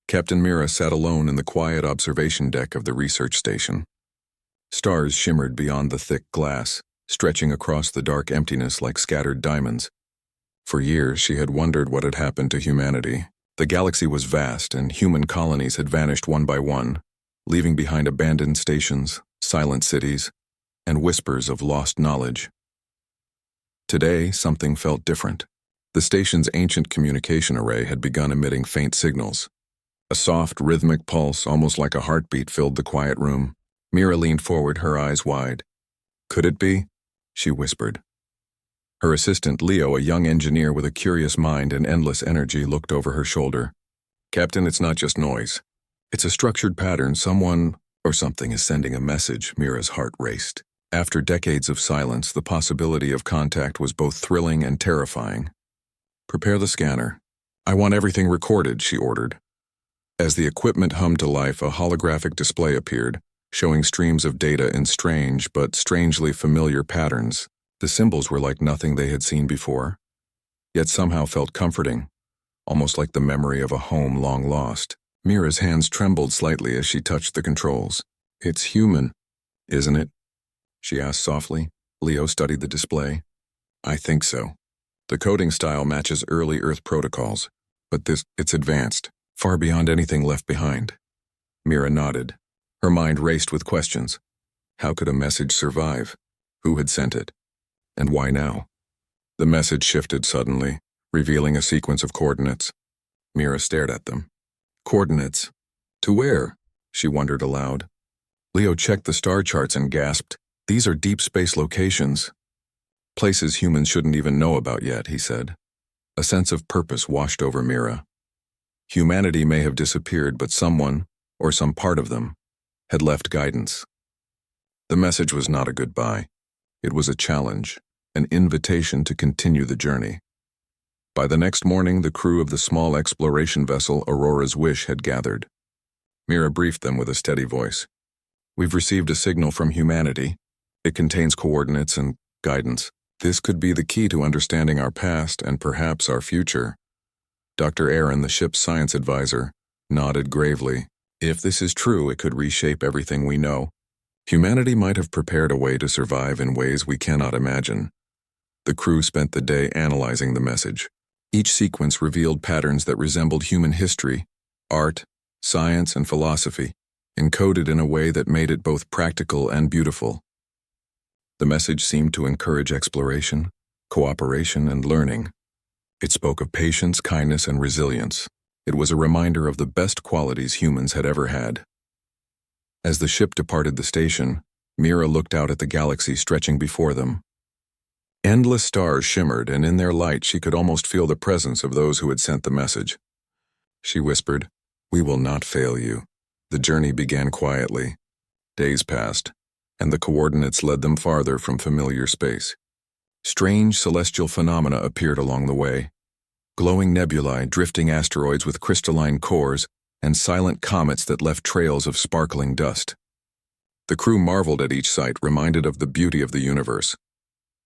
Captain Mira sat alone in the quiet observation deck of the research station. Stars shimmered beyond the thick glass, stretching across the dark emptiness like scattered diamonds. For years, she had wondered what had happened to humanity. The galaxy was vast, and human colonies had vanished one by one, leaving behind abandoned stations, silent cities, and whispers of lost knowledge. Today, something felt different. The station's ancient communication array had begun emitting faint signals. A soft, rhythmic pulse, almost like a heartbeat, filled the quiet room. Mira leaned forward, her eyes wide. "Could it be?" she whispered. Her assistant, Leo, a young engineer with a curious mind and endless energy, looked over her shoulder. "Captain, it's not just noise. It's a structured pattern. Someone or something is sending a message." Mira's heart raced. After decades of silence, the possibility of contact was both thrilling and terrifying. "Prepare the scanner. I want everything recorded," she ordered. As the equipment hummed to life, a holographic display appeared, showing streams of data in strange but strangely familiar patterns. The symbols were like nothing they had seen before, yet somehow felt comforting, almost like the memory of a home long lost. Mira's hands trembled slightly as she touched the controls. "It's human, isn't it?" she asked softly. Leo studied the display. "I think so. The coding style matches early Earth protocols, but it's advanced, far beyond anything left behind." Mira nodded. Her mind raced with questions. How could a message survive? Who had sent it? And why now? The message shifted suddenly, revealing a sequence of coordinates. Mira stared at them. Coordinates? To where? She wondered aloud. Leo checked the star charts and gasped. "These are deep space locations. Places humans shouldn't even know about yet," he said. A sense of purpose washed over Mira. Humanity may have disappeared, but someone, or some part of them, had left guidance. The message was not a goodbye. It was a challenge, an invitation to continue the journey. By the next morning, the crew of the small exploration vessel Aurora's Wish had gathered. Mira briefed them with a steady voice. "We've received a signal from humanity. It contains coordinates and guidance. This could be the key to understanding our past and perhaps our future." Dr. Aaron, the ship's science advisor, nodded gravely. "If this is true, it could reshape everything we know. Humanity might have prepared a way to survive in ways we cannot imagine." The crew spent the day analyzing the message. Each sequence revealed patterns that resembled human history, art, science, and philosophy, encoded in a way that made it both practical and beautiful. The message seemed to encourage exploration, cooperation, and learning. It spoke of patience, kindness, and resilience. It was a reminder of the best qualities humans had ever had. As the ship departed the station, Mira looked out at the galaxy stretching before them. Endless stars shimmered, and in their light she could almost feel the presence of those who had sent the message. She whispered, "We will not fail you." The journey began quietly. Days passed, and the coordinates led them farther from familiar space. Strange celestial phenomena appeared along the way. Glowing nebulae, drifting asteroids with crystalline cores, and silent comets that left trails of sparkling dust. The crew marveled at each sight, reminded of the beauty of the universe.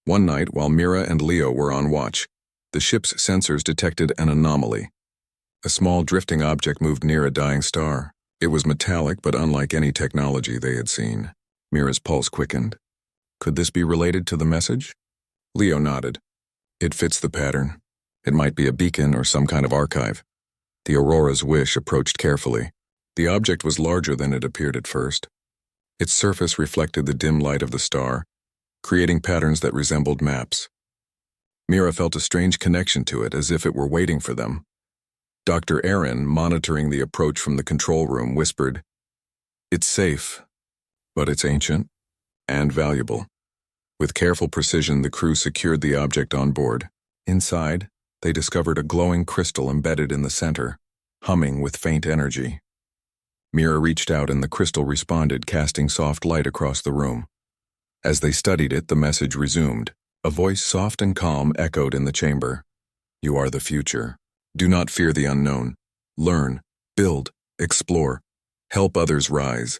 One night, while Mira and Leo were on watch, the ship's sensors detected an anomaly. A small drifting object moved near a dying star. It was metallic, but unlike any technology they had seen. Mira's pulse quickened. Could this be related to the message? Leo nodded. It fits the pattern. It might be a beacon or some kind of archive. The Aurora's Wish approached carefully. The object was larger than it appeared at first. Its surface reflected the dim light of the star, creating patterns that resembled maps. Mira felt a strange connection to it, as if it were waiting for them. Dr. Aaron, monitoring the approach from the control room, whispered, "It's safe, but it's ancient and valuable." With careful precision, the crew secured the object on board. Inside, they discovered a glowing crystal embedded in the center, humming with faint energy. Mira reached out and the crystal responded, casting soft light across the room. As they studied it, the message resumed. A voice soft and calm echoed in the chamber. "You are the future. Do not fear the unknown. Learn, build, explore. Help others rise."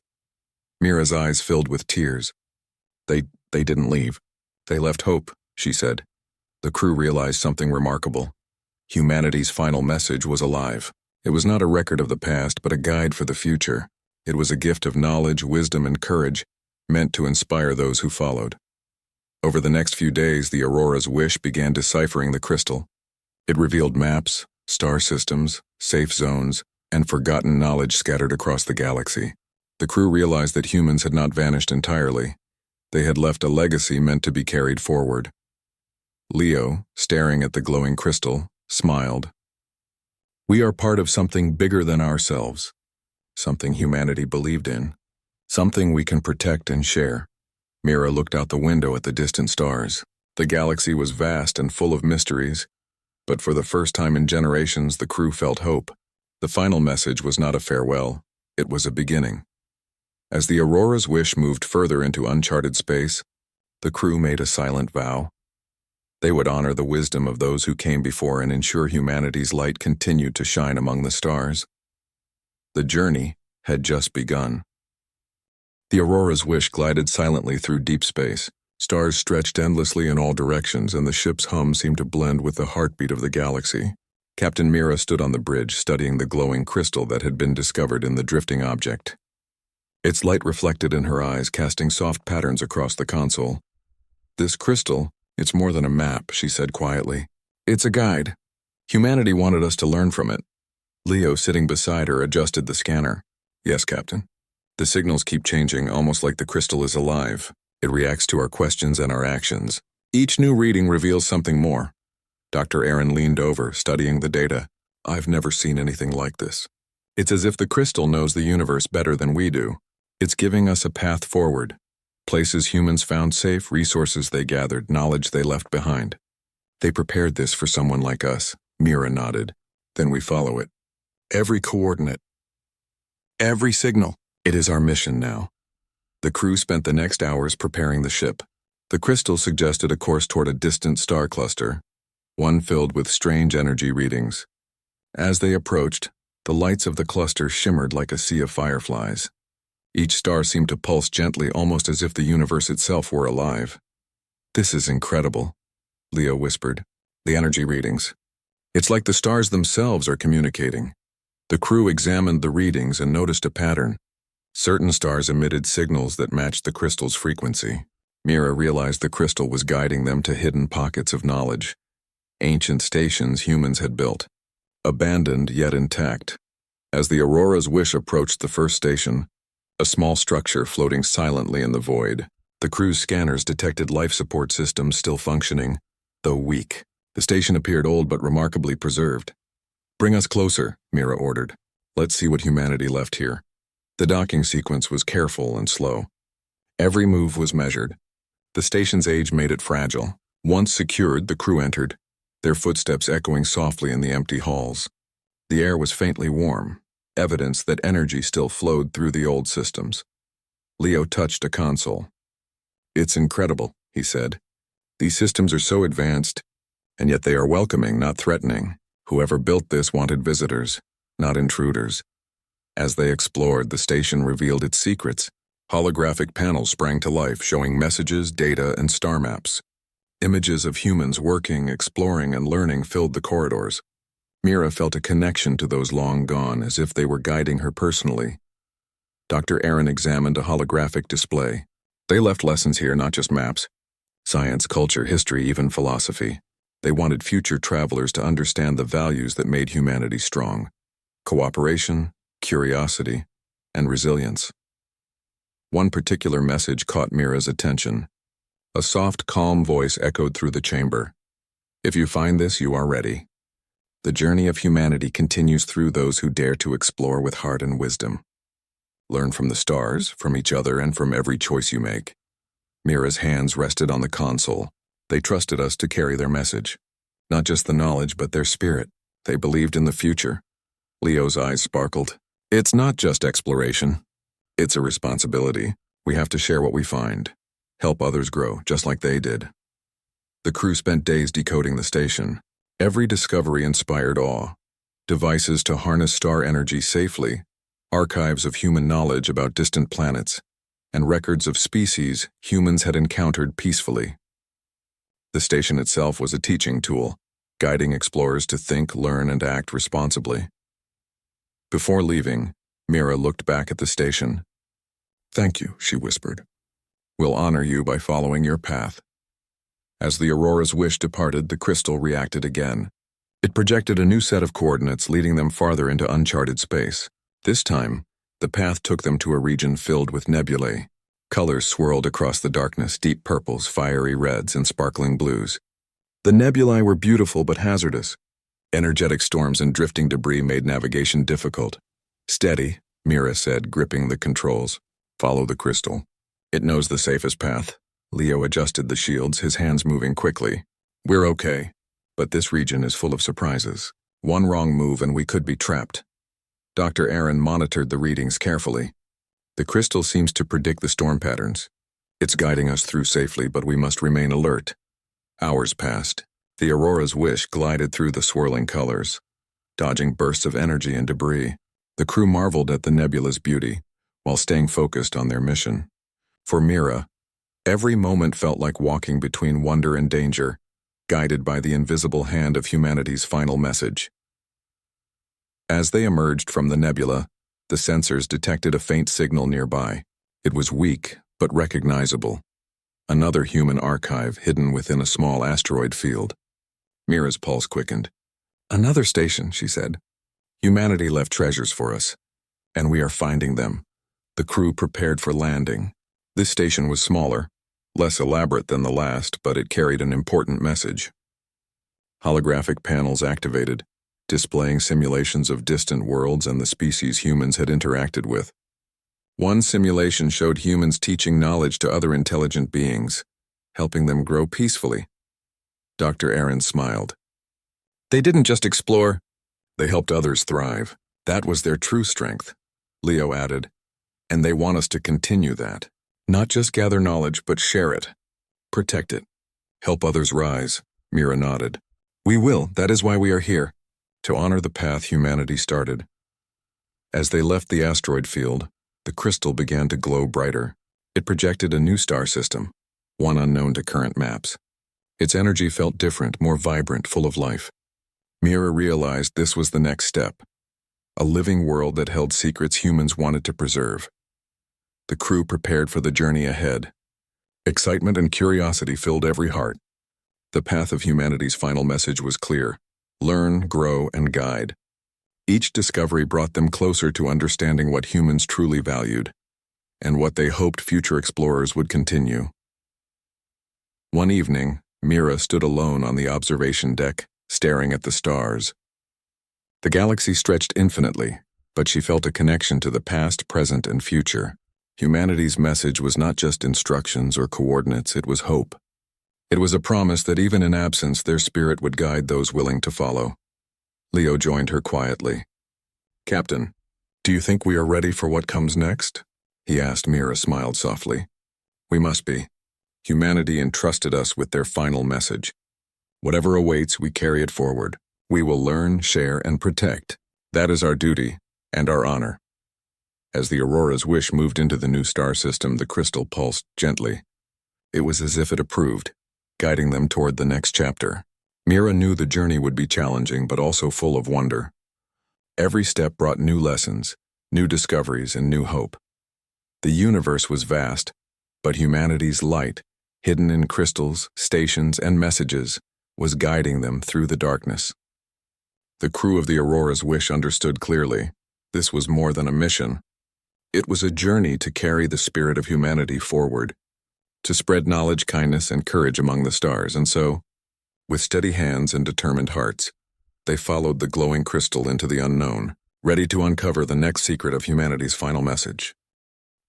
Mira's eyes filled with tears. They didn't leave. They left hope, she said. The crew realized something remarkable. Humanity's final message was alive. It was not a record of the past, but a guide for the future. It was a gift of knowledge, wisdom, and courage, meant to inspire those who followed. Over the next few days, the Aurora's Wish began deciphering the crystal. It revealed maps, star systems, safe zones, and forgotten knowledge scattered across the galaxy. The crew realized that humans had not vanished entirely. They had left a legacy meant to be carried forward. Leo, staring at the glowing crystal, smiled. "We are part of something bigger than ourselves, something humanity believed in, something we can protect and share." Mira looked out the window at the distant stars. The galaxy was vast and full of mysteries, but for the first time in generations, the crew felt hope. The final message was not a farewell, it was a beginning. As the Aurora's Wish moved further into uncharted space, the crew made a silent vow. They would honor the wisdom of those who came before and ensure humanity's light continued to shine among the stars. The journey had just begun. The Aurora's Wish glided silently through deep space. Stars stretched endlessly in all directions, and the ship's hum seemed to blend with the heartbeat of the galaxy. Captain Mira stood on the bridge, studying the glowing crystal that had been discovered in the drifting object. Its light reflected in her eyes, casting soft patterns across the console. "This crystal, it's more than a map," she said quietly. "It's a guide. Humanity wanted us to learn from it." Leo, sitting beside her, adjusted the scanner. "Yes, Captain. The signals keep changing, almost like the crystal is alive. It reacts to our questions and our actions. Each new reading reveals something more." Dr. Aaron leaned over, studying the data. "I've never seen anything like this. It's as if the crystal knows the universe better than we do. It's giving us a path forward. Places humans found safe, resources they gathered, knowledge they left behind. They prepared this for someone like us." Mira nodded. "Then we follow it. Every coordinate. Every signal. It is our mission now." The crew spent the next hours preparing the ship. The crystal suggested a course toward a distant star cluster, one filled with strange energy readings. As they approached, the lights of the cluster shimmered like a sea of fireflies. Each star seemed to pulse gently, almost as if the universe itself were alive. "This is incredible," Leo whispered. "The energy readings. It's like the stars themselves are communicating." The crew examined the readings and noticed a pattern. Certain stars emitted signals that matched the crystal's frequency. Mira realized the crystal was guiding them to hidden pockets of knowledge, ancient stations humans had built, abandoned yet intact. As the Aurora's Wish approached the first station, a small structure floating silently in the void, the crew's scanners detected life support systems still functioning, though weak. The station appeared old but remarkably preserved. "Bring us closer," Mira ordered. "Let's see what humanity left here." The docking sequence was careful and slow. Every move was measured. The station's age made it fragile. Once secured, the crew entered, their footsteps echoing softly in the empty halls. The air was faintly warm, evidence that energy still flowed through the old systems. Leo touched a console. "It's incredible," he said. "These systems are so advanced, and yet they are welcoming, not threatening. Whoever built this wanted visitors, not intruders." As they explored, the station revealed its secrets. Holographic panels sprang to life, showing messages, data, and star maps. Images of humans working, exploring, and learning filled the corridors. Mira felt a connection to those long gone, as if they were guiding her personally. Dr. Aaron examined a holographic display. They left lessons here, not just maps. Science, culture, history, even philosophy. They wanted future travelers to understand the values that made humanity strong. Cooperation, curiosity, and resilience. One particular message caught Mira's attention. A soft, calm voice echoed through the chamber. "If you find this, you are ready. The journey of humanity continues through those who dare to explore with heart and wisdom. Learn from the stars, from each other, and from every choice you make." Mira's hands rested on the console. They trusted us to carry their message. Not just the knowledge, but their spirit. They believed in the future. Leo's eyes sparkled. "It's not just exploration. It's a responsibility. We have to share what we find. Help others grow, just like they did." The crew spent days decoding the station. Every discovery inspired awe. Devices to harness star energy safely, archives of human knowledge about distant planets, and records of species humans had encountered peacefully. The station itself was a teaching tool, guiding explorers to think, learn, and act responsibly. Before leaving, Mira looked back at the station. "Thank you," she whispered. "We'll honor you by following your path." As the Aurora's wish departed, the crystal reacted again. It projected a new set of coordinates, leading them farther into uncharted space. This time, the path took them to a region filled with nebulae. Colors swirled across the darkness, deep purples, fiery reds, and sparkling blues. The nebulae were beautiful but hazardous. Energetic storms and drifting debris made navigation difficult. "Steady," Mira said, gripping the controls. "Follow the crystal. It knows the safest path." Leo adjusted the shields, his hands moving quickly. "We're okay, but this region is full of surprises. One wrong move and we could be trapped." Dr. Aaron monitored the readings carefully. "The crystal seems to predict the storm patterns. It's guiding us through safely, but we must remain alert." Hours passed. The Aurora's wish glided through the swirling colors, dodging bursts of energy and debris. The crew marveled at the nebula's beauty, while staying focused on their mission. For Mira, every moment felt like walking between wonder and danger, guided by the invisible hand of humanity's final message. As they emerged from the nebula, the sensors detected a faint signal nearby. It was weak, but recognizable. Another human archive hidden within a small asteroid field. Mira's pulse quickened. "Another station," she said. "Humanity left treasures for us, and we are finding them." The crew prepared for landing. This station was smaller, less elaborate than the last, but it carried an important message. Holographic panels activated, displaying simulations of distant worlds and the species humans had interacted with. One simulation showed humans teaching knowledge to other intelligent beings, helping them grow peacefully. Dr. Aaron smiled. "They didn't just explore, they helped others thrive. That was their true strength," Leo added. "And they want us to continue that. Not just gather knowledge, but share it. Protect it. Help others rise," Mira nodded. "We will. That is why we are here. To honor the path humanity started." As they left the asteroid field, the crystal began to glow brighter. It projected a new star system, one unknown to current maps. Its energy felt different, more vibrant, full of life. Mira realized this was the next step, a living world that held secrets humans wanted to preserve. The crew prepared for the journey ahead. Excitement and curiosity filled every heart. The path of humanity's final message was clear: learn, grow, and guide. Each discovery brought them closer to understanding what humans truly valued, and what they hoped future explorers would continue. One evening, Mira stood alone on the observation deck, staring at the stars. The galaxy stretched infinitely, but she felt a connection to the past, present, and future. Humanity's message was not just instructions or coordinates, it was hope. It was a promise that even in absence, their spirit would guide those willing to follow. Leo joined her quietly. "Captain, do you think we are ready for what comes next?" he asked. Mira smiled softly. "We must be. Humanity entrusted us with their final message. Whatever awaits, we carry it forward. We will learn, share, and protect. That is our duty and our honor." As the Aurora's wish moved into the new star system, the crystal pulsed gently. It was as if it approved, guiding them toward the next chapter. Mira knew the journey would be challenging, but also full of wonder. Every step brought new lessons, new discoveries, and new hope. The universe was vast, but humanity's light, hidden in crystals, stations, and messages, was guiding them through the darkness. The crew of the Aurora's wish understood clearly. This was more than a mission. It was a journey to carry the spirit of humanity forward, to spread knowledge, kindness, and courage among the stars, and so, with steady hands and determined hearts, they followed the glowing crystal into the unknown, ready to uncover the next secret of humanity's final message.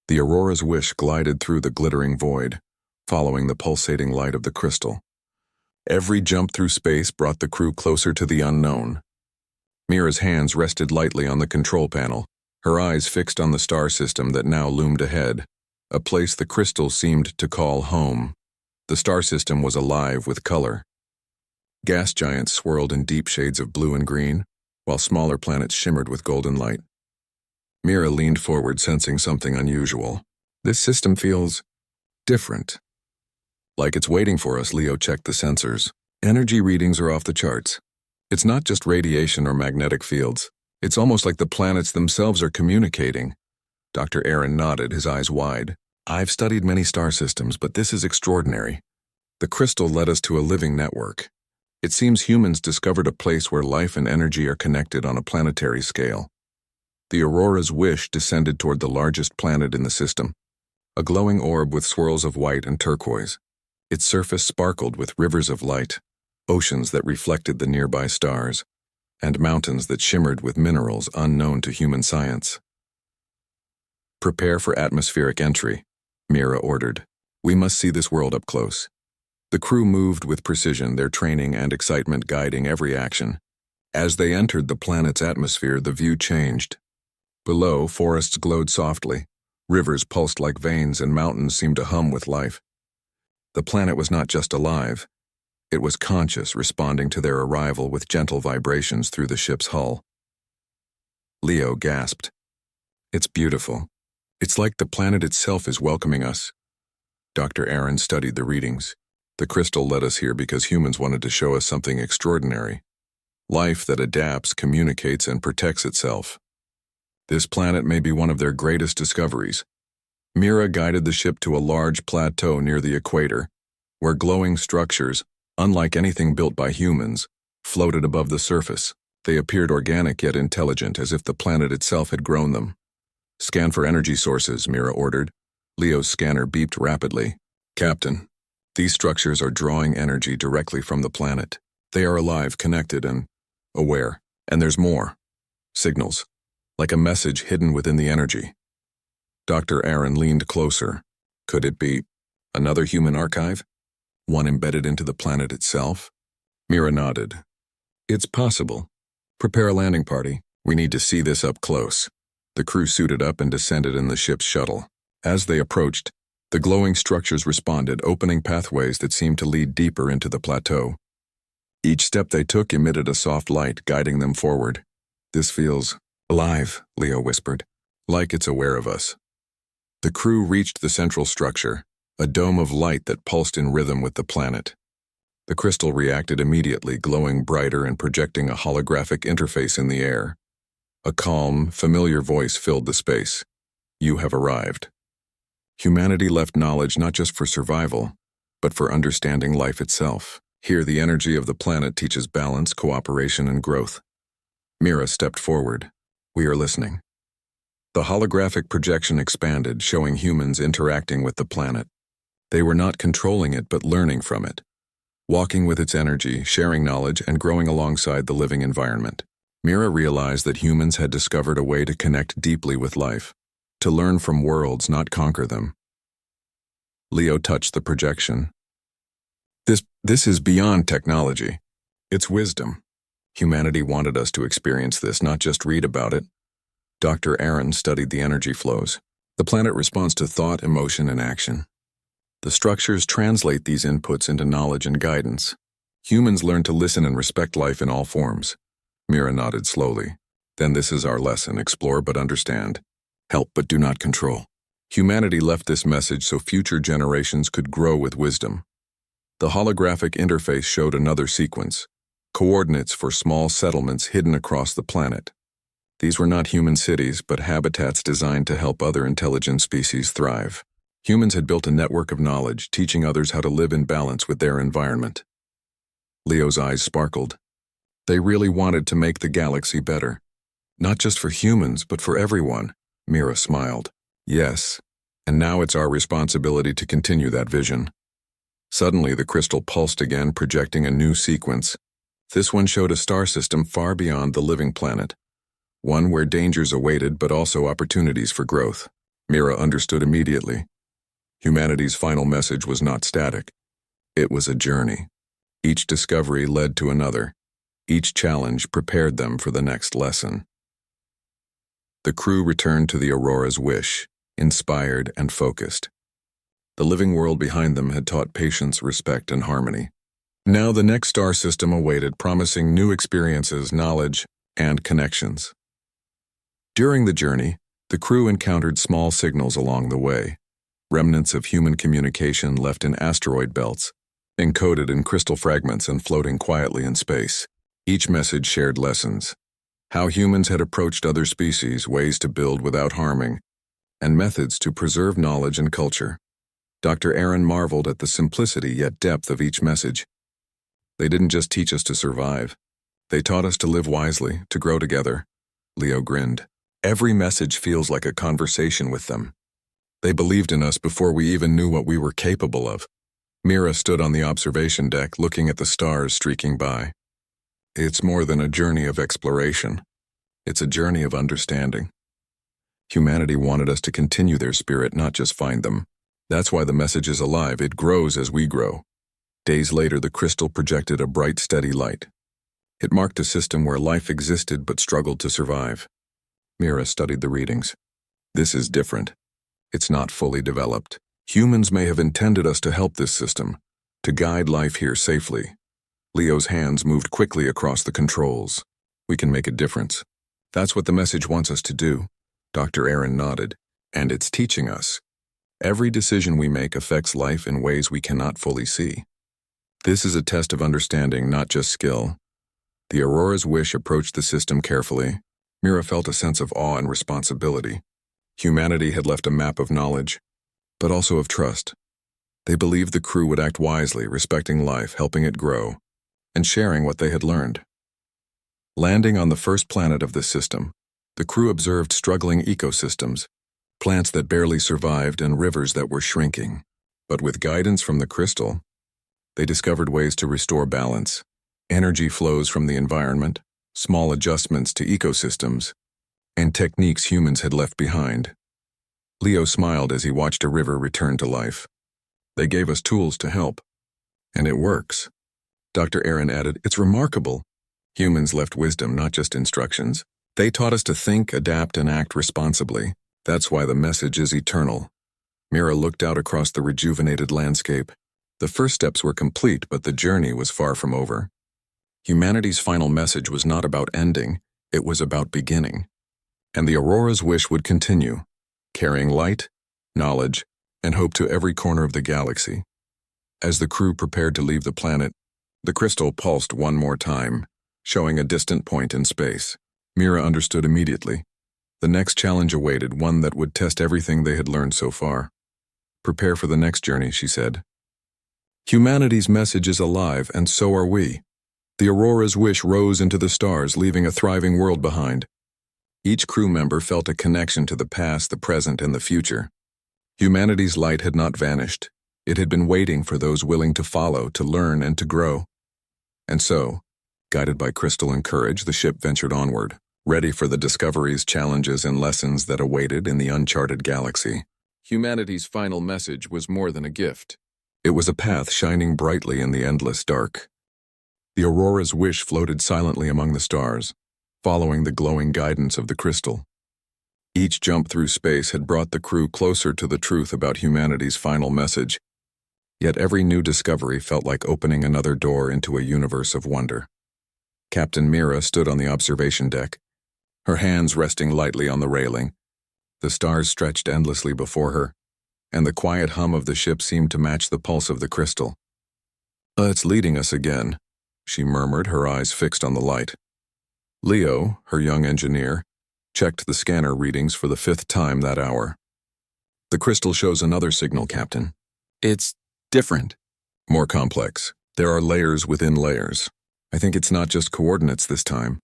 The Aurora's wish glided through the glittering void, following the pulsating light of the crystal. Every jump through space brought the crew closer to the unknown. Mira's hands rested lightly on the control panel, her eyes fixed on the star system that now loomed ahead, a place the crystal seemed to call home. The star system was alive with color. Gas giants swirled in deep shades of blue and green, while smaller planets shimmered with golden light. Mira leaned forward, sensing something unusual. "This system feels different." "Like it's waiting for us," Leo checked the sensors. Energy readings are off the charts. It's not just radiation or magnetic fields. It's almost like the planets themselves are communicating. Dr. Aaron nodded, his eyes wide. I've studied many star systems, but this is extraordinary. The crystal led us to a living network. It seems humans discovered a place where life and energy are connected on a planetary scale. The Aurora's Wish descended toward the largest planet in the system, a glowing orb with swirls of white and turquoise. Its surface sparkled with rivers of light, oceans that reflected the nearby stars, and mountains that shimmered with minerals unknown to human science. Prepare for atmospheric entry, Mira ordered. We must see this world up close. The crew moved with precision, their training and excitement guiding every action. As they entered the planet's atmosphere, the view changed. Below, forests glowed softly, rivers pulsed like veins, and mountains seemed to hum with life. The planet was not just alive. It was conscious, responding to their arrival with gentle vibrations through the ship's hull. Leo gasped. It's beautiful. It's like the planet itself is welcoming us. Dr. Aaron studied the readings. The crystal led us here because humans wanted to show us something extraordinary. Life that adapts, communicates, and protects itself. This planet may be one of their greatest discoveries. Mira guided the ship to a large plateau near the equator, where glowing structures, unlike anything built by humans, floated above the surface. They appeared organic yet intelligent, as if the planet itself had grown them. Scan for energy sources, Mira ordered. Leo's scanner beeped rapidly. Captain, these structures are drawing energy directly from the planet. They are alive, connected, and aware. And there's more. Signals, like a message hidden within the energy. Dr. Aaron leaned closer. Could it be another human archive? One embedded into the planet itself? Mira nodded. It's possible. Prepare a landing party. We need to see this up close. The crew suited up and descended in the ship's shuttle. As they approached, the glowing structures responded, opening pathways that seemed to lead deeper into the plateau. Each step they took emitted a soft light, guiding them forward. This feels alive, Leo whispered, like it's aware of us. The crew reached the central structure, a dome of light that pulsed in rhythm with the planet. The crystal reacted immediately, glowing brighter and projecting a holographic interface in the air. A calm, familiar voice filled the space. You have arrived. Humanity left knowledge not just for survival, but for understanding life itself. Here, the energy of the planet teaches balance, cooperation, and growth. Mira stepped forward. We are listening. The holographic projection expanded, showing humans interacting with the planet. They were not controlling it, but learning from it, walking with its energy, sharing knowledge, and growing alongside the living environment. Mira realized that humans had discovered a way to connect deeply with life, to learn from worlds, not conquer them. Leo touched the projection. This is beyond technology. It's wisdom. Humanity wanted us to experience this, not just read about it. Dr. Aaron studied the energy flows. The planet responds to thought, emotion, and action. The structures translate these inputs into knowledge and guidance. Humans learn to listen and respect life in all forms. Mira nodded slowly. Then this is our lesson: explore but understand. Help but do not control. Humanity left this message so future generations could grow with wisdom. The holographic interface showed another sequence, coordinates for small settlements hidden across the planet. These were not human cities, but habitats designed to help other intelligent species thrive. Humans had built a network of knowledge, teaching others how to live in balance with their environment. Leo's eyes sparkled. They really wanted to make the galaxy better. Not just for humans, but for everyone. Mira smiled. Yes, and now it's our responsibility to continue that vision. Suddenly, the crystal pulsed again, projecting a new sequence. This one showed a star system far beyond the living planet. One where dangers awaited, but also opportunities for growth. Mira understood immediately. Humanity's final message was not static. It was a journey. Each discovery led to another. Each challenge prepared them for the next lesson. The crew returned to the Aurora's Wish, inspired and focused. The living world behind them had taught patience, respect, and harmony. Now the next star system awaited, promising new experiences, knowledge, and connections. During the journey, the crew encountered small signals along the way, remnants of human communication left in asteroid belts, encoded in crystal fragments and floating quietly in space. Each message shared lessons. how humans had approached other species, ways to build without harming, and methods to preserve knowledge and culture. Dr. Aaron marveled at the simplicity yet depth of each message. They didn't just teach us to survive. They taught us to live wisely, to grow together. Leo grinned. Every message feels like a conversation with them. They believed in us before we even knew what we were capable of. Mira stood on the observation deck, looking at the stars streaking by. It's more than a journey of exploration. It's a journey of understanding. Humanity wanted us to continue their spirit, not just find them. That's why the message is alive. It grows as we grow. Days later, the crystal projected a bright, steady light. It marked a system where life existed but struggled to survive. Mira studied the readings. This is different. It's not fully developed. Humans may have intended us to help this system, to guide life here safely. Leo's hands moved quickly across the controls. We can make a difference. That's what the message wants us to do. Dr. Aaron nodded. And it's teaching us. Every decision we make affects life in ways we cannot fully see. This is a test of understanding, not just skill. The Aurora's wish approached the system carefully. Mira felt a sense of awe and responsibility. Humanity had left a map of knowledge, but also of trust. They believed the crew would act wisely, respecting life, helping it grow, and sharing what they had learned. Landing on the first planet of this system, the crew observed struggling ecosystems, plants that barely survived and rivers that were shrinking. But with guidance from the crystal, they discovered ways to restore balance. Energy flows from the environment, small adjustments to ecosystems, and techniques humans had left behind. Leo smiled as he watched a river return to life. They gave us tools to help. And it works. Dr. Aaron added, it's remarkable. Humans left wisdom, not just instructions. They taught us to think, adapt, and act responsibly. That's why the message is eternal. Mira looked out across the rejuvenated landscape. The first steps were complete, but the journey was far from over. Humanity's final message was not about ending, it was about beginning. And the Aurora's wish would continue, carrying light, knowledge, and hope to every corner of the galaxy. As the crew prepared to leave the planet, the crystal pulsed one more time, showing a distant point in space. Mira understood immediately. The next challenge awaited, one that would test everything they had learned so far. Prepare for the next journey, she said. Humanity's message is alive, and so are we. The Aurora's wish rose into the stars, leaving a thriving world behind. Each crew member felt a connection to the past, the present, and the future. Humanity's light had not vanished. It had been waiting for those willing to follow, to learn, and to grow. And so, guided by crystal and courage, the ship ventured onward, ready for the discoveries, challenges, and lessons that awaited in the uncharted galaxy. Humanity's final message was more than a gift. It was a path shining brightly in the endless dark. The Aurora's wish floated silently among the stars, following the glowing guidance of the crystal. Each jump through space had brought the crew closer to the truth about humanity's final message, yet every new discovery felt like opening another door into a universe of wonder. Captain Mira stood on the observation deck, her hands resting lightly on the railing. The stars stretched endlessly before her, and the quiet hum of the ship seemed to match the pulse of the crystal. It's leading us again, she murmured, her eyes fixed on the light. Leo, her young engineer, checked the scanner readings for the 5th time that hour. The crystal shows another signal, Captain. It's different. More complex. There are layers within layers. I think it's not just coordinates this time.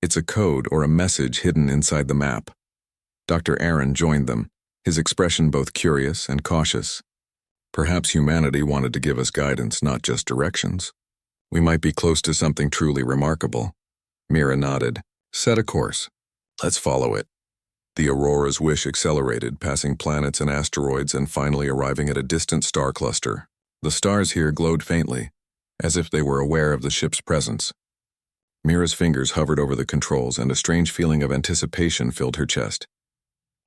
It's a code or a message hidden inside the map. Dr. Aaron joined them, his expression both curious and cautious. Perhaps humanity wanted to give us guidance, not just directions. We might be close to something truly remarkable. Mira nodded. Set a course. Let's follow it. The Aurora's wish accelerated, passing planets and asteroids and finally arriving at a distant star cluster. The stars here glowed faintly, as if they were aware of the ship's presence. Mira's fingers hovered over the controls and a strange feeling of anticipation filled her chest.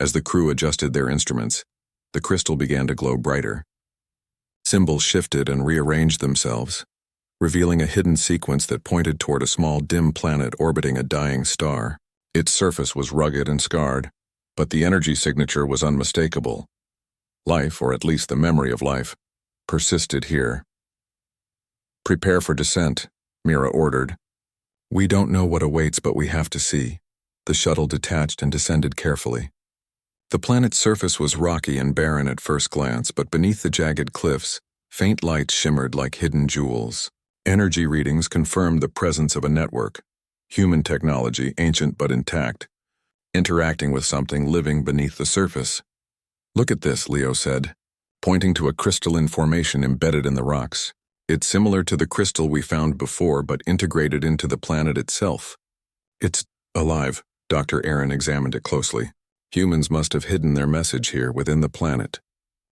As the crew adjusted their instruments, the crystal began to glow brighter. Symbols shifted and rearranged themselves, revealing a hidden sequence that pointed toward a small dim planet orbiting a dying star. Its surface was rugged and scarred, but the energy signature was unmistakable. Life, or at least the memory of life, persisted here. Prepare for descent, Mira ordered. We don't know what awaits, but we have to see. The shuttle detached and descended carefully. The planet's surface was rocky and barren at first glance, but beneath the jagged cliffs, faint lights shimmered like hidden jewels. Energy readings confirmed the presence of a network. Human technology, ancient but intact, interacting with something living beneath the surface. "Look at this," Leo said, pointing to a crystalline formation embedded in the rocks. "It's similar to the crystal we found before, but integrated into the planet itself." "It's alive." Dr. Aaron examined it closely. "Humans must have hidden their message here within the planet.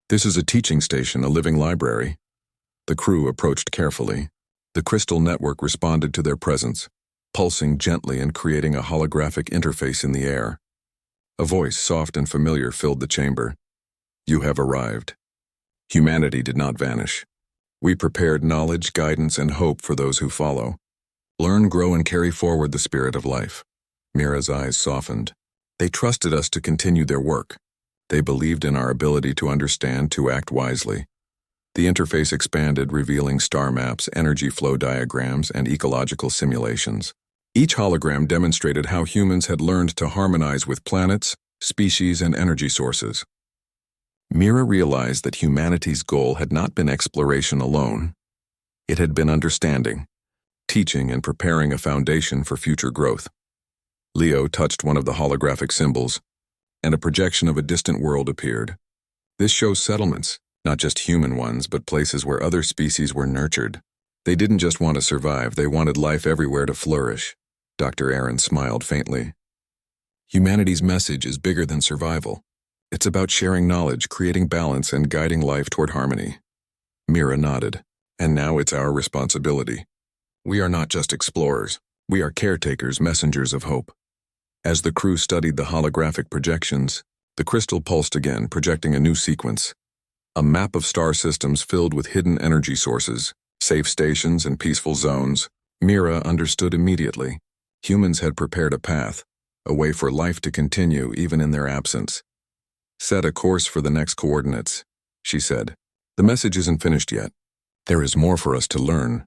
This is a teaching station, a living library." The crew approached carefully. The crystal network responded to their presence, pulsing gently and creating a holographic interface in the air. A voice, soft and familiar, filled the chamber. "You have arrived." Humanity did not vanish. We prepared knowledge, guidance, and hope for those who follow. Learn, grow, and carry forward the spirit of life. Mira's eyes softened. They trusted us to continue their work. They believed in our ability to understand, to act wisely. The interface expanded, revealing star maps, energy flow diagrams, and ecological simulations. Each hologram demonstrated how humans had learned to harmonize with planets, species, and energy sources. Mira realized that humanity's goal had not been exploration alone. It had been understanding, teaching, and preparing a foundation for future growth. Leo touched one of the holographic symbols, and a projection of a distant world appeared. This shows settlements, not just human ones, but places where other species were nurtured. They didn't just want to survive, they wanted life everywhere to flourish. Dr. Aaron smiled faintly. Humanity's message is bigger than survival. It's about sharing knowledge, creating balance, and guiding life toward harmony. Mira nodded. "And now it's our responsibility. We are not just explorers. We are caretakers, messengers of hope." As the crew studied the holographic projections, the crystal pulsed again, projecting a new sequence. A map of star systems filled with hidden energy sources, safe stations, and peaceful zones. Mira understood immediately. Humans had prepared a path, a way for life to continue even in their absence. "Set a course for the next coordinates," she said. "The message isn't finished yet. There is more for us to learn."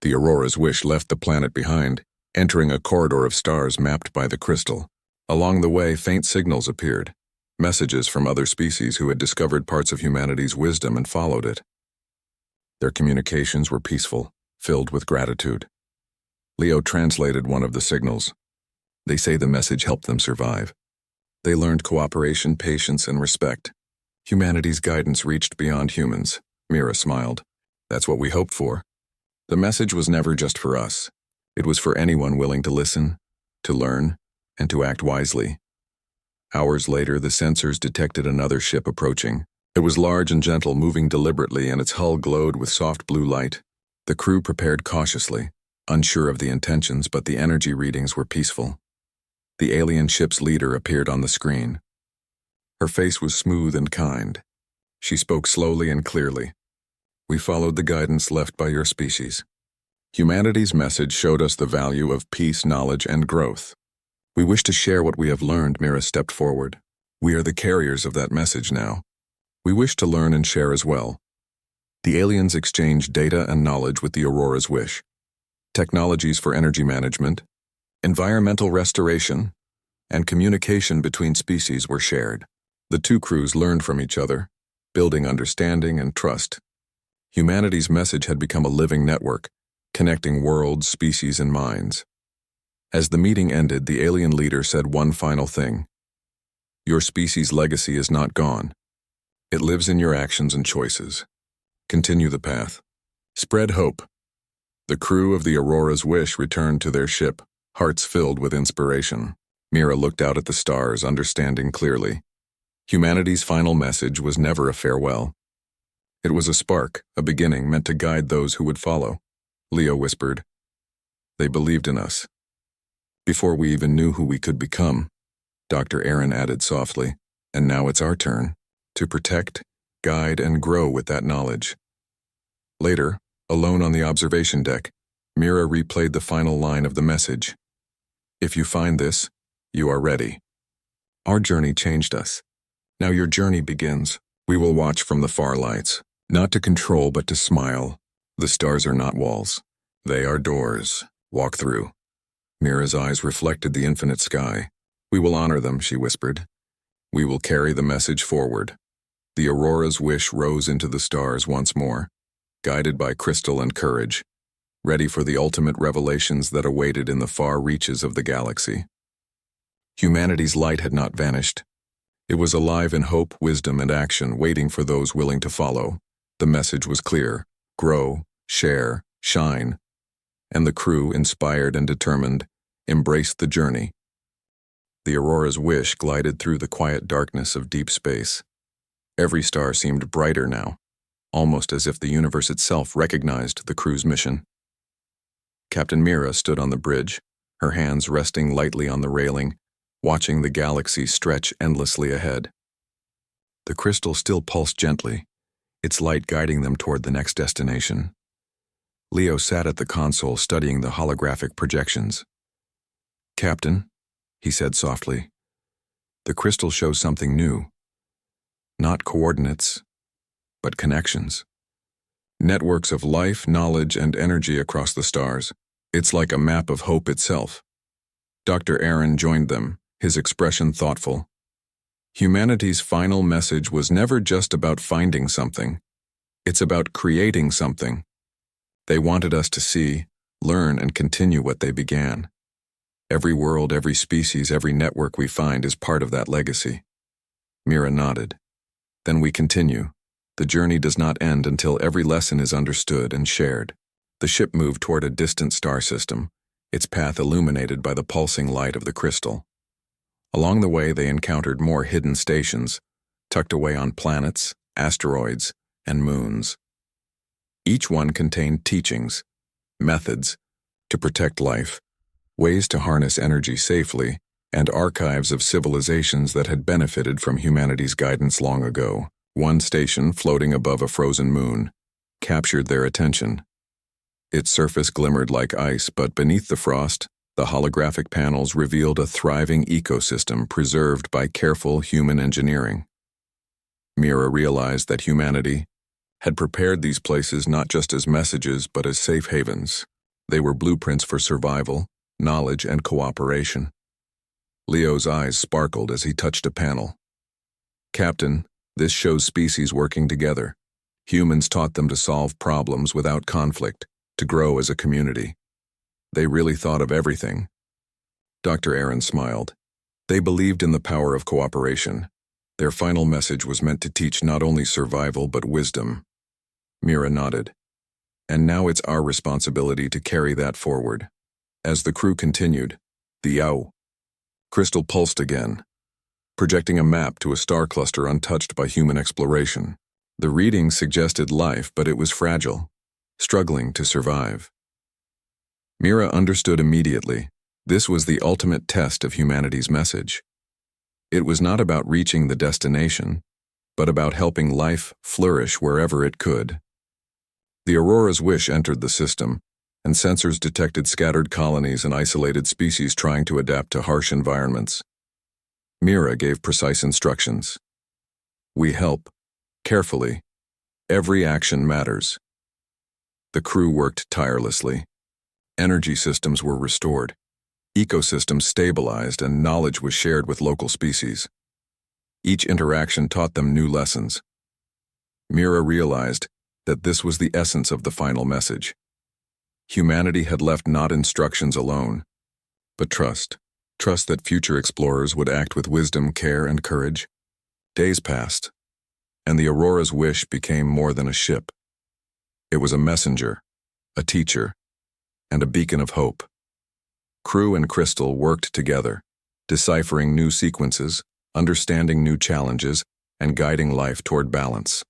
The Aurora's Wish left the planet behind, entering a corridor of stars mapped by the crystal. Along the way, faint signals appeared, messages from other species who had discovered parts of humanity's wisdom and followed it. Their communications were peaceful, filled with gratitude. Leo translated one of the signals. "They say the message helped them survive. They learned cooperation, patience, and respect. Humanity's guidance reached beyond humans." Mira smiled. "That's what we hoped for. The message was never just for us. It was for anyone willing to listen, to learn, and to act wisely." Hours later, the sensors detected another ship approaching. It was large and gentle, moving deliberately, and its hull glowed with soft blue light. The crew prepared cautiously, unsure of the intentions, but the energy readings were peaceful. The alien ship's leader appeared on the screen. Her face was smooth and kind. She spoke slowly and clearly. "We followed the guidance left by your species. Humanity's message showed us the value of peace, knowledge, and growth. We wish to share what we have learned." Mira stepped forward. "We are the carriers of that message now. We wish to learn and share as well." The aliens exchanged data and knowledge with the Aurora's Wish. Technologies for energy management, environmental restoration, and communication between species were shared. The two crews learned from each other, building understanding and trust. Humanity's message had become a living network, connecting worlds, species, and minds. As the meeting ended, the alien leader said one final thing. "Your species' legacy is not gone. It lives in your actions and choices. Continue the path. Spread hope." The crew of the Aurora's Wish returned to their ship, hearts filled with inspiration. Mira looked out at the stars, understanding clearly. Humanity's final message was never a farewell. It was a spark, a beginning meant to guide those who would follow. Leo whispered, "They believed in us. Before we even knew who we could become." Dr. Aaron added softly, "And now it's our turn to protect, guide, and grow with that knowledge." Later, alone on the observation deck, Mira replayed the final line of the message. "If you find this, you are ready. Our journey changed us. Now your journey begins. We will watch from the far lights, not to control but to smile. The stars are not walls. They are doors. Walk through. Mira's eyes reflected the infinite sky. "We will honor them," she whispered. "We will carry the message forward." The Aurora's wish rose into the stars once more, guided by crystal and courage, ready for the ultimate revelations that awaited in the far reaches of the galaxy. Humanity's light had not vanished. It was alive in hope, wisdom, and action, waiting for those willing to follow. The message was clear: grow, share, shine. And the crew, inspired and determined, embraced the journey. The Aurora's wish glided through the quiet darkness of deep space. Every star seemed brighter now, almost as if the universe itself recognized the crew's mission. Captain Mira stood on the bridge, her hands resting lightly on the railing, watching the galaxy stretch endlessly ahead. The crystal still pulsed gently, its light guiding them toward the next destination. Leo sat at the console studying the holographic projections. "Captain," he said softly, "the crystal shows something new. Not coordinates, but connections. Networks of life, knowledge, and energy across the stars. It's like a map of hope itself." Dr. Aaron joined them, his expression thoughtful. Humanity's final message was never just about finding something. It's about creating something. They wanted us to see, learn, and continue what they began. Every world, every species, every network we find is part of that legacy. Mira nodded. "Then we continue. The journey does not end until every lesson is understood and shared." The ship moved toward a distant star system, its path illuminated by the pulsing light of the crystal. Along the way, they encountered more hidden stations, tucked away on planets, asteroids, and moons. Each one contained teachings, methods to protect life, ways to harness energy safely, and archives of civilizations that had benefited from humanity's guidance long ago. One station, floating above a frozen moon, captured their attention. Its surface glimmered like ice, but beneath the frost, the holographic panels revealed a thriving ecosystem preserved by careful human engineering. Mira realized that humanity had prepared these places not just as messages but as safe havens. They were blueprints for survival, knowledge, and cooperation. Leo's eyes sparkled as he touched a panel. "Captain, this shows species working together. Humans taught them to solve problems without conflict, to grow as a community. They really thought of everything." Dr. Aaron smiled. "They believed in the power of cooperation. Their final message was meant to teach not only survival but wisdom." Mira nodded. "And now it's our responsibility to carry that forward." As the crew continued, the crystal pulsed again, projecting a map to a star cluster untouched by human exploration. The reading suggested life, but it was fragile, struggling to survive. Mira understood immediately. This was the ultimate test of humanity's message. It was not about reaching the destination, but about helping life flourish wherever it could. The Aurora's wish entered the system, and sensors detected scattered colonies and isolated species trying to adapt to harsh environments. Mira gave precise instructions. "We help, carefully. Every action matters." The crew worked tirelessly. Energy systems were restored, ecosystems stabilized, and knowledge was shared with local species. Each interaction taught them new lessons. Mira realized that this was the essence of the final message. Humanity had left not instructions alone, but trust. Trust that future explorers would act with wisdom, care, and courage. Days passed, and the Aurora's wish became more than a ship. It was a messenger, a teacher, and a beacon of hope. Crew and Crystal worked together, deciphering new sequences, understanding new challenges, and guiding life toward balance.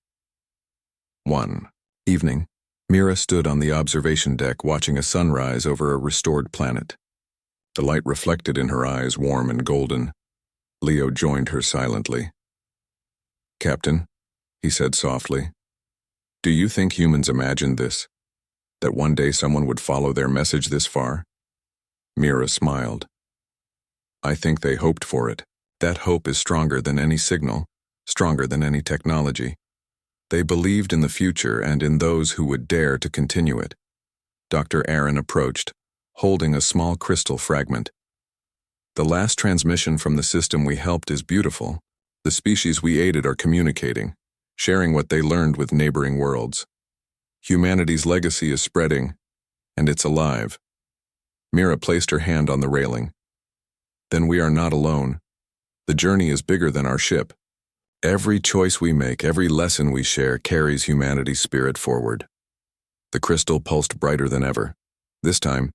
1. Evening. Mira stood on the observation deck watching a sunrise over a restored planet. The light reflected in her eyes, warm and golden. Leo joined her silently. "Captain," he said softly, "do you think humans imagined this? That one day someone would follow their message this far?" Mira smiled. "I think they hoped for it. That hope is stronger than any signal, stronger than any technology. They believed in the future and in those who would dare to continue it." Dr. Aaron approached, holding a small crystal fragment. The last transmission from the system we helped is beautiful. The species we aided are communicating, sharing what they learned with neighboring worlds. Humanity's legacy is spreading, and it's alive. Mira placed her hand on the railing. Then we are not alone. The journey is bigger than our ship. Every choice we make, every lesson we share carries humanity's spirit forward. The crystal pulsed brighter than ever. This time,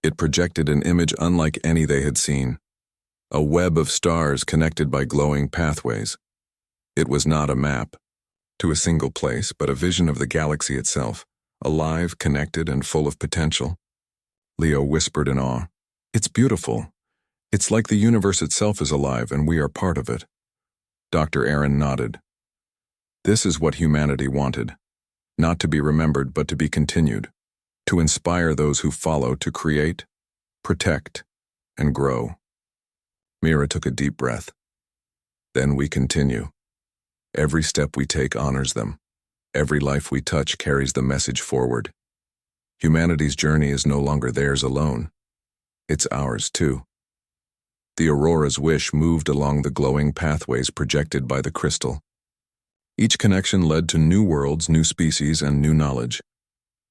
it projected an image unlike any they had seen. A web of stars connected by glowing pathways. It was not a map to a single place, but a vision of the galaxy itself, alive, connected, and full of potential. Leo whispered in awe. It's beautiful. It's like the universe itself is alive and we are part of it. Dr. Aaron nodded. This is what humanity wanted. Not to be remembered, but to be continued. To inspire those who follow to create, protect, and grow. Mira took a deep breath. Then we continue. Every step we take honors them. Every life we touch carries the message forward. Humanity's journey is no longer theirs alone. It's ours too. The Aurora's wish moved along the glowing pathways projected by the crystal. Each connection led to new worlds, new species, and new knowledge.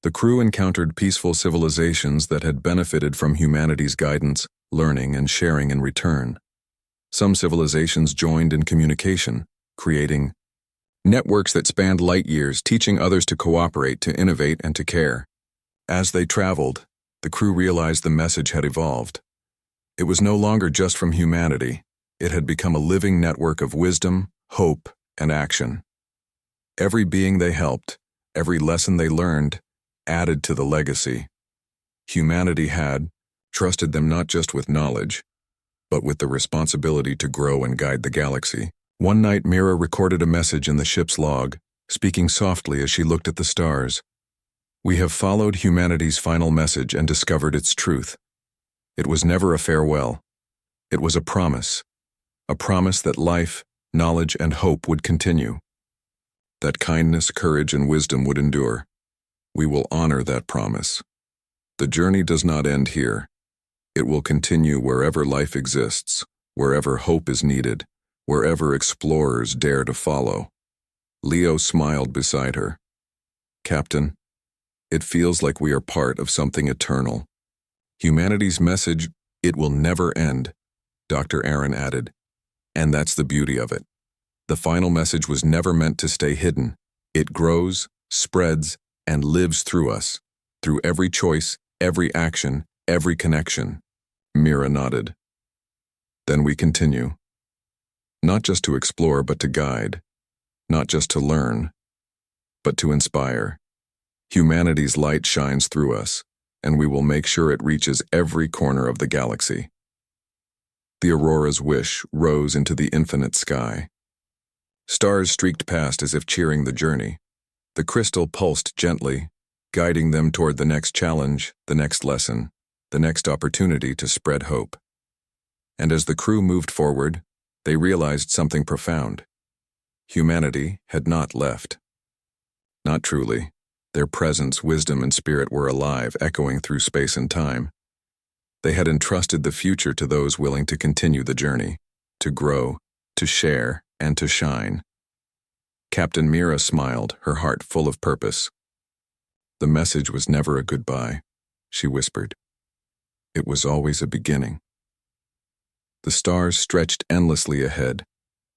The crew encountered peaceful civilizations that had benefited from humanity's guidance, learning, and sharing in return. Some civilizations joined in communication, creating networks that spanned light years, teaching others to cooperate, to innovate, and to care. As they traveled, the crew realized the message had evolved. It was no longer just from humanity. It had become a living network of wisdom, hope, and action. Every being they helped, every lesson they learned, added to the legacy. Humanity had trusted them not just with knowledge, but with the responsibility to grow and guide the galaxy. One night, Mira recorded a message in the ship's log, speaking softly as she looked at the stars. We have followed humanity's final message and discovered its truth. It was never a farewell. It was a promise that life, knowledge, and hope would continue. That kindness, courage, and wisdom would endure. We will honor that promise. The journey does not end here. It will continue wherever life exists, wherever hope is needed, wherever explorers dare to follow. Leo smiled beside her. Captain, it feels like we are part of something eternal. Humanity's message, it will never end, Dr. Aaron added. And that's the beauty of it. The final message was never meant to stay hidden. It grows, spreads, and lives through us, through every choice, every action, every connection. Mira nodded. Then we continue. Not just to explore, but to guide. Not just to learn, but to inspire. Humanity's light shines through us, and we will make sure it reaches every corner of the galaxy. The Aurora's wish rose into the infinite sky. Stars streaked past as if cheering the journey. The crystal pulsed gently, guiding them toward the next challenge, the next lesson, the next opportunity to spread hope. And as the crew moved forward, they realized something profound. Humanity had not left. Not truly. Their presence, wisdom, and spirit were alive, echoing through space and time. They had entrusted the future to those willing to continue the journey, to grow, to share, and to shine. Captain Mira smiled, her heart full of purpose. The message was never a goodbye, she whispered. It was always a beginning. The stars stretched endlessly ahead,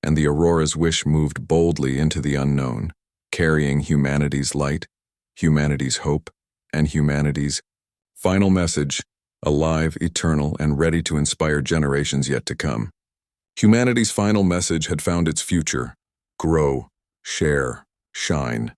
and the Aurora's wish moved boldly into the unknown, carrying humanity's light, humanity's hope, and humanity's final message, alive, eternal, and ready to inspire generations yet to come. Humanity's final message had found its future: grow, share, shine.